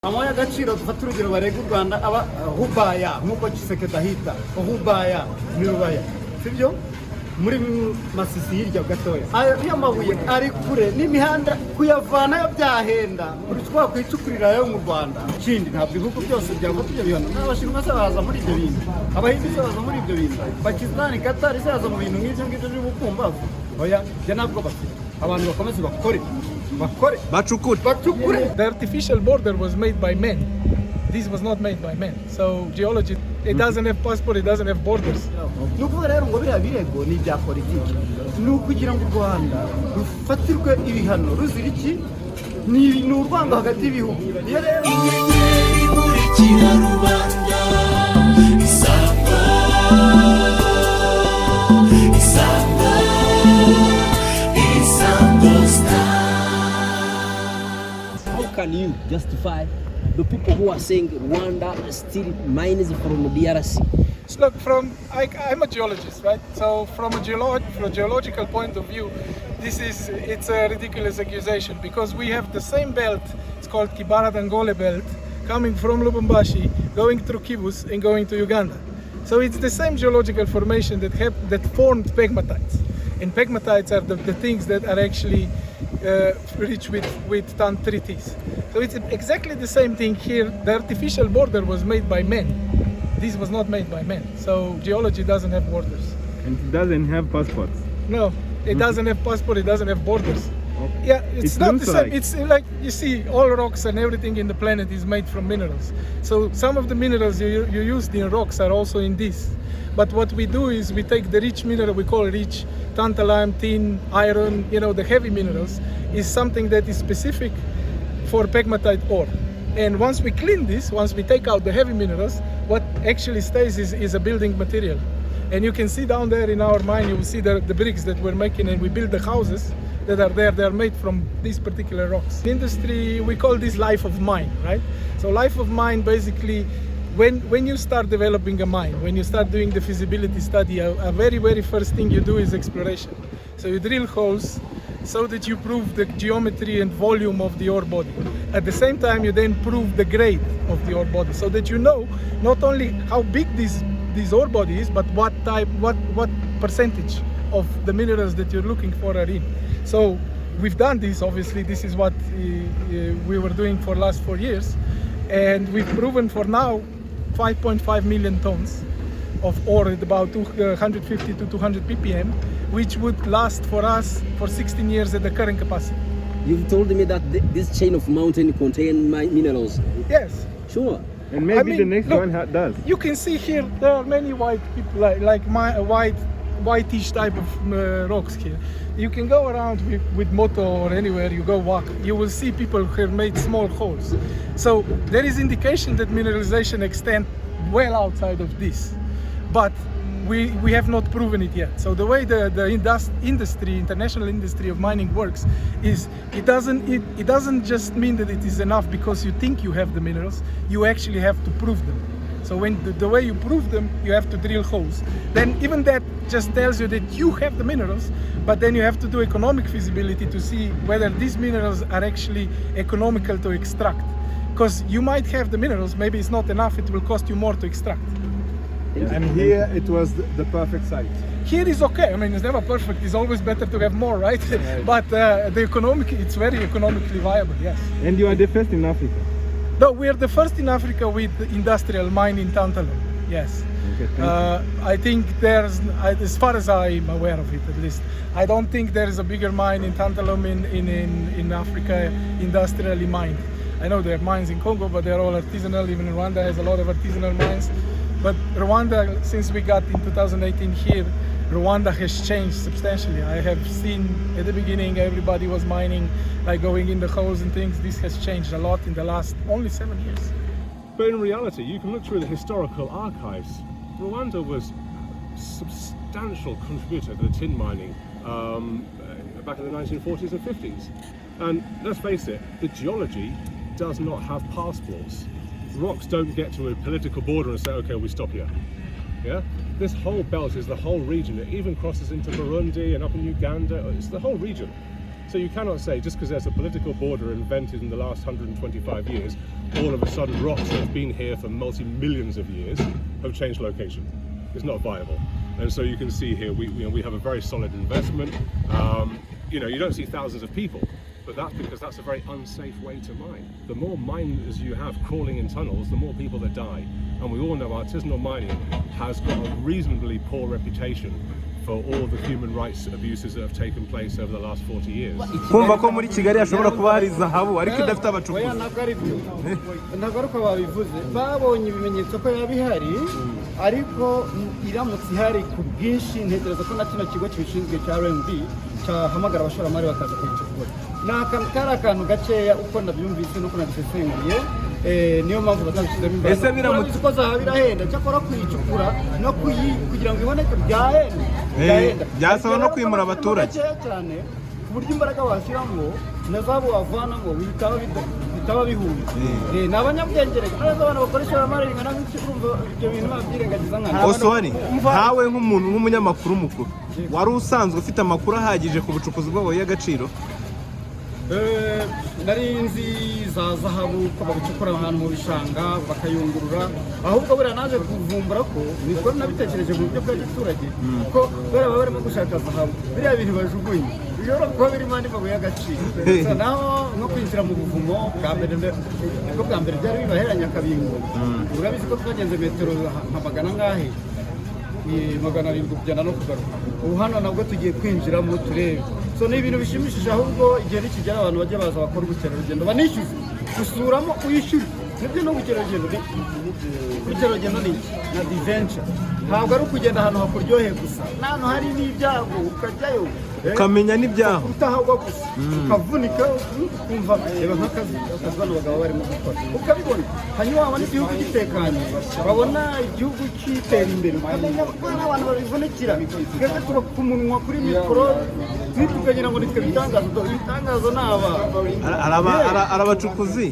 amabuye y'agaciro dufata urugero barega u Rwanda aba hubaya nk'uko Kisekedi ahita hubaya mirubaya sibyo muri Masisi hirya gatoya ayo mabuye ari kure n'imihanda kuyavanayo byahenda kuri twakwicukurira yo mu Rwanda kindi ntabwo ibihugu byose byangwa tujya bihana n'abashinwa baza muri ibyo bintu abahindi baza muri ibyo bintu Pakistan Qatar zaza mu bintu nk'ibyo ngibyo by'ubukumbavu oya je nabwo bafite abantu bakomeze bakore The artificial border was made by men. This was not made by men. So geology, it doesn't have passport, it doesn't have borders. Nuko rero ngo biriya birego ni bya politiki ni ukugira ngo u Rwanda rufatirwe ibihano ruzira iki ni urwango hagati y'ibihugu inyenyeri imurikira rubanda isanga star. How can you justify the people who are saying Rwanda still mines from the DRC? So look, I'm a geologist, right? So from a geological point of view, it's a ridiculous accusation because we have the same belt. It's called Kibara-Dangole belt, coming from Lubumbashi, going through Kivus and going to Uganda. So it's the same geological formation that formed pegmatites. And pegmatites are the things that are actually rich with tantritis. So it's exactly the same thing here. The artificial border was made by men. This was not made by men. So geology doesn't have borders. And it doesn't have passports? No, it doesn't have passport, it doesn't have borders. Okay. Yeah, it's not the same. Like... It's like, you see, all rocks and everything in the planet is made from minerals. So some of the minerals you used in rocks are also in this. But what we do is we take the rich mineral, we call rich, tantalum, tin, iron, the heavy minerals, is something that is specific for pegmatite ore. And once we clean this, once we take out the heavy minerals, what actually stays is a building material. And you can see down there in our mine, you will see the bricks that we're making, and we build the houses that are there. They are made from these particular rocks. In industry, we call this life of mine, right? So life of mine, basically, when you start developing a mine, when you start doing the feasibility study, a very, very first thing you do is exploration. So you drill holes so that you prove the geometry and volume of the ore body. At the same time, you then prove the grade of the ore body, so that you know not only how big this ore body is, but what percentage of the minerals that you're looking for are in. So we've done this, obviously. This is what we were doing for the last 4 years. And we've proven for now 5.5 million tons of ore at about 150 to 200 ppm, which would last for us for 16 years at the current capacity. You've told me that this chain of mountain contain minerals. Yes. Sure. And maybe the next one does. You can see here there are many white people, like my whitish type of rocks here. You can go around with moto or anywhere you go walk. You will see people who have made small holes. So there is indication that mineralization extends well outside of this, but we have not proven it yet. So the way the international industry of mining works is it doesn't just mean that it is enough because you think you have the minerals. You actually have to prove them. So when the way you prove them, you have to drill holes. Then even that just tells you that you have the minerals, but then you have to do economic feasibility to see whether these minerals are actually economical to extract. Because you might have the minerals, maybe it's not enough, it will cost you more to extract. And here it was the perfect site. Here is okay. I mean, it's never perfect. It's always better to have more, right? Right. But it's very economically viable, yes. And you are the first in Africa? No, we are the first in Africa with industrial mine in tantalum. Yes. Okay, I think as far as I'm aware of it, at least, I don't think there is a bigger mine in tantalum in Africa, industrially mined. I know there are mines in Congo, but they're all artisanal. Even Rwanda has a lot of artisanal mines. But Rwanda, since we got in 2018 here, Rwanda has changed substantially. I have seen at the beginning everybody was mining, like going in the holes and things. This has changed a lot in the last only 7 years. But in reality, you can look through the historical archives. Rwanda was a substantial contributor to the tin mining back in the 1940s and 50s. And let's face it, the geology does not have passports. Rocks don't get to a political border and say, okay, we stop here. Yeah? This whole belt is the whole region. It even crosses into Burundi and up in Uganda. It's the whole region. So you cannot say, just because there's a political border invented in the last 125 years, all of a sudden rocks that have been here for multi-millions of years have changed location. It's not viable. And so you can see here, we have a very solid investment. You don't see thousands of people, but that's because that's a very unsafe way to mine. The more miners you have crawling in tunnels, the more people that die. And we all know artisanal mining has got a reasonably poor reputation for all the human rights abuses that have taken place over the last 40 years. kumva ko muri Kigali hashobora kuba hari zahabu ariko idafite abacukuzi. Oya ntabwo ari byo. Ntabwo ari uko babivuze. Babonye ibimenyetso ko yabihari ariko iramutse ihari ku bwinshi ntekereza ko na kino kigo kibishinzwe cya RMB cyahamagara abashoramari bakaza kuyicukura. Kari akantu gakeya uko nabyumvise nuko nabisesenguye niyo mpamvu batabishyizemo imbaraga. Ese biramutse ko zahabu irahenda cyakora kuyicukura no kugira ngo iboneke byahenda. Byasaba no kwimura abaturage cyane ku buryo imbaraga washyiramo na zahabu wavanamo bitaba bihuye. Ni abanyabwenge reka neza abantu bakoresha abamari ringana nk'ikirumva ibyo bintu babyirengagiza nkana. Oswani ntawe nk'umuntu nk'umunyamakuru mukuru wari usanzwe ufite amakuru ahagije ku bucukuzi bw'amabuye y'agaciro. Nari nzi za zahabu ko babicukura ahantu mu bishanga bakayungurura, ahubwo buriya naje kuvumbura ko niko nabitekereje mu buryo bw'abaturage ko baba barimo gushaka zahabu biriya bintu bajugunye bishobora kuba birimo andi mabuye y'agaciro. Naho nko kwinjira mu buvumo bwa mbere byari bibaheranya akabingo. Urabizi ko twagenze metero nka magana angahe 700 kugenda no kugaruka. Ubu hano nabwo tugiye kwinjiramo turebe. So ni ibintu bishimishije, ahubwo igihe nikigera abantu bajya baza bakora ubukerarugendo banishyuze gusuramo uyishyura. Nibyo no ubukerarugendo ni na adventure. Ntabwo ari ukugenda ahantu hakuryoheye gusa, n'ahantu hari n'ibyago ukajyayo ukamenya n'ibyaho utahagwa gusa ukavunika ukumva reba nk'akazi bano bagabo barimo gukora ukabibona. Hanyuma wabona igihugu gitekanye, babona igihugu kitera imbere, ukamenya ko n'abantu babivunikira. Twebwe tuba ku munwa kuri mikoro tukagira ngo nitwe ibitangazo abacukuzi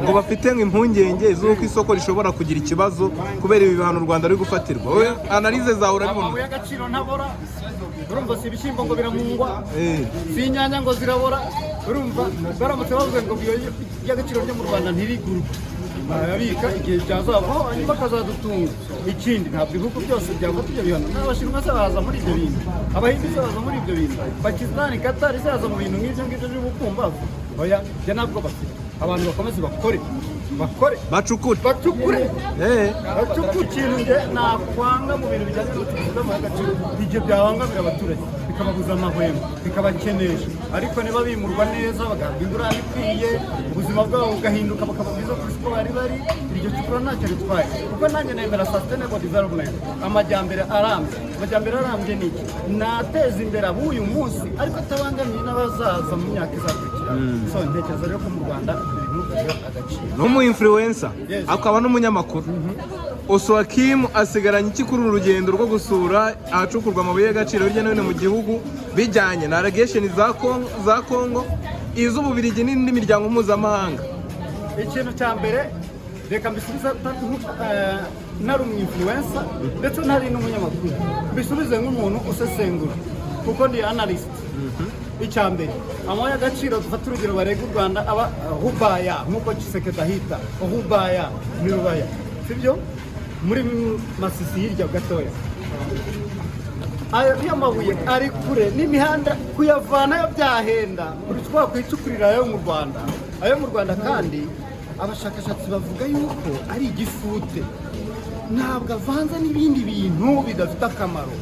ngo bafite impungenge z'uko isoko rishobora kugira ikibazo kubera ibi bihano u Rwanda ruri gufatirwa. Wowe analize zawe urabibona? Amabuye y'agaciro ntabora, urumva si ibishyimbo ngo biramungwa, si inyanya ngo zirabora. Urumva baramutse bavuze ngo y'agaciro ryo mu Rwanda ntirigurwe, barabika igihe cyazavaho hanyuma akazadutunga. Ikindi ntabwo ibihugu byose byafata ibyo bihano. N'abashinwa se baza muri ibyo bintu, abahindi se baza muri ibyo bintu, Pakistan, Qatar se baza mu bintu nk'ibyo ngibyo by'ubukumbavu. Oya njye ntabwo bafite. Abantu bakomeze bakore bacukure ikintu nge nakwanga mu bintu bijyanye n'ubucukuzi bw'amabuye y'agaciro igihe byabangamira abaturage bikababuza amahwemo bikabakenesha, ariko niba bimurwa neza bagahabwa ingurane ikwiye ubuzima bwabo bugahinduka bakaba bwiza kurusha uko bari iryo cukura ntacyo ritwaye. Kuko nanjye nemera sustainable development, amajyambere arambye ni iki? Nateza imbere ab'uyu munsi ariko atabangamiye n'abazaza mu myaka izakurikira. So ntekereza rero ko mu Rwanda ibintu bigira agaciro. N'umu-influencer akaba n'umunyamakuru Oswakim asigaranye iki kuri uru rugendo rwo gusura ahacukurwa amabuye y'agaciro hirya no hino mu gihugu bijyanye na allegation za Congo, iz'Ububiligi n'indi miryango mpuzamahanga? Ikintu cya mbere reka mbisubiza nari umu-influencer ndetse ntari n'umunyamakuru, mbisubize nk'umuntu usesengura kuko ndi analyst. Icya mbere amabuye y'agaciro dufata urugero barega u Rwanda aba hubaya nk'uko Kisekedi ahita hubaya ni rubaya, sibyo? Muri Masisi hirya gatoya ayo mabuye ari kure n'imihanda kuyavanayo byahenda urutwa kwicukurira ayo mu Rwanda kandi abashakashatsi bavuga yuko ari igifute, ntabwo avanze n'ibindi bintu bidafite akamaro.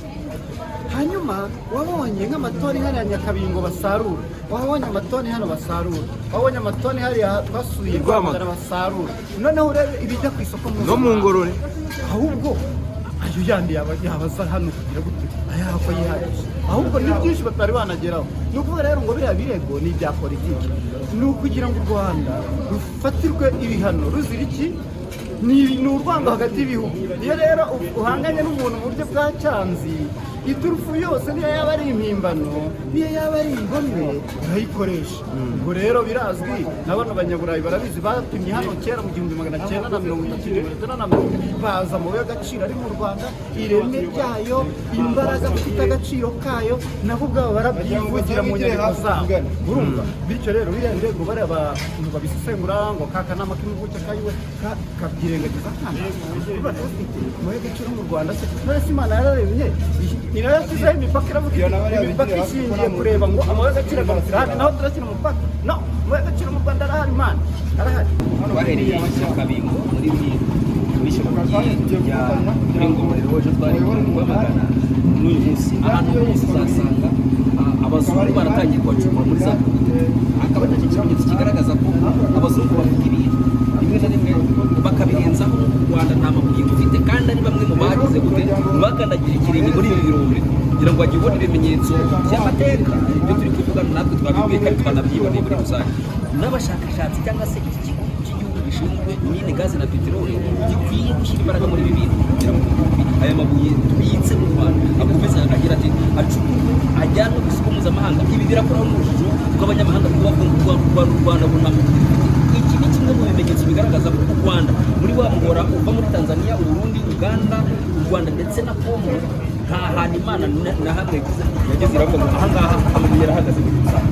Hanyuma wabonye nk'amatoni hariya Nyakabingo basarura, wabonye amatoni hano basarura, wabonye amatoni hariya twasuye Rwamagana basarura, noneho urebe ibijya ku isoko no mu Ngorore, ahubwo ayo yandi yabaza hano kugira gute ayako yihagije, ahubwo ni byinshi batari banageraho. Ni ukuvuga rero ngo biriya birego ni ibya politiki, ni ukugira ngo u Rwanda rufatirwe ibihano ruzira iki? Ni urwango hagati y'ibihugu. Iyo rero uhanganye n'umuntu mu buryo bwa cyanzi iturufu yose niyo yaba ari impimbano niyo yaba ari ingome urayikoresha. Ubwo rero birazwi n'abana banyaburayi barabizi, bapimye hano kera mu 1930 baza amabuye y'agaciro ari mu Rwanda, ireme ryayo, imbaraga bifite agaciro kayo, nabo ubwabo barabyivugira mu nyandiko zabo. Urumva? Bityo rero biriya birego bariya abantu babisesengura ngo kakanama k'impuguke kayiwe kabyirengagiza kandi amabuye y'agaciro mu Rwanda se none se Imana yararemye irayashyizeho imipaka, iravuga imipaka ishingiye kureba ngo amabuye y'agaciro agarukira hano naho turakina umupaka. No, amabuye y'agaciro mu Rwanda arahari, Imana arahari. Twahereye Kabingo muri bishop ya Birombe hoje twari kwamagana n'uyu munsi ahantu hose uzasanga abazungu baratangiye kwacuma muri za akaba nacyo kimenyetso kigaragaza ko abazungu bavuga ibintu rimwe na rimwe bakabirenzaho u Rwanda nta mabuye dufite, kandi ari bamwe mu bagize gute bakandagira ikirenge muri ibi birombe kugira ngo bajye ubona ibimenyetso by'amateka. Ibyo turi kuvugana natwe twabibwiye kandi twanabyiboneye muri rusange n'abashakashatsi cyangwa se iki kigo cy'igihugu gishinzwe mine gazi na peteroli gikwiye gushyira imbaraga muri ibi bintu kugira ngo aya mabuye tubitse mu Rwanda akomeze agira ati acukurwe ajyanwe ku isoko mpuzamahanga. Ibi birakoraho n'urujijo rw'abanyamahanga kuko bavuga ngo u Rwanda bunama. Iki ni kimwe mu bimenyetso bigaragaza ko u Rwanda muri wa muhora uva muri Tanzania, Burundi, Uganda, u Rwanda ndetse na Congo nta hantu Imana na hamwe yageze iravuga ngo aha ngaha amabuye arahagaze muri rusange.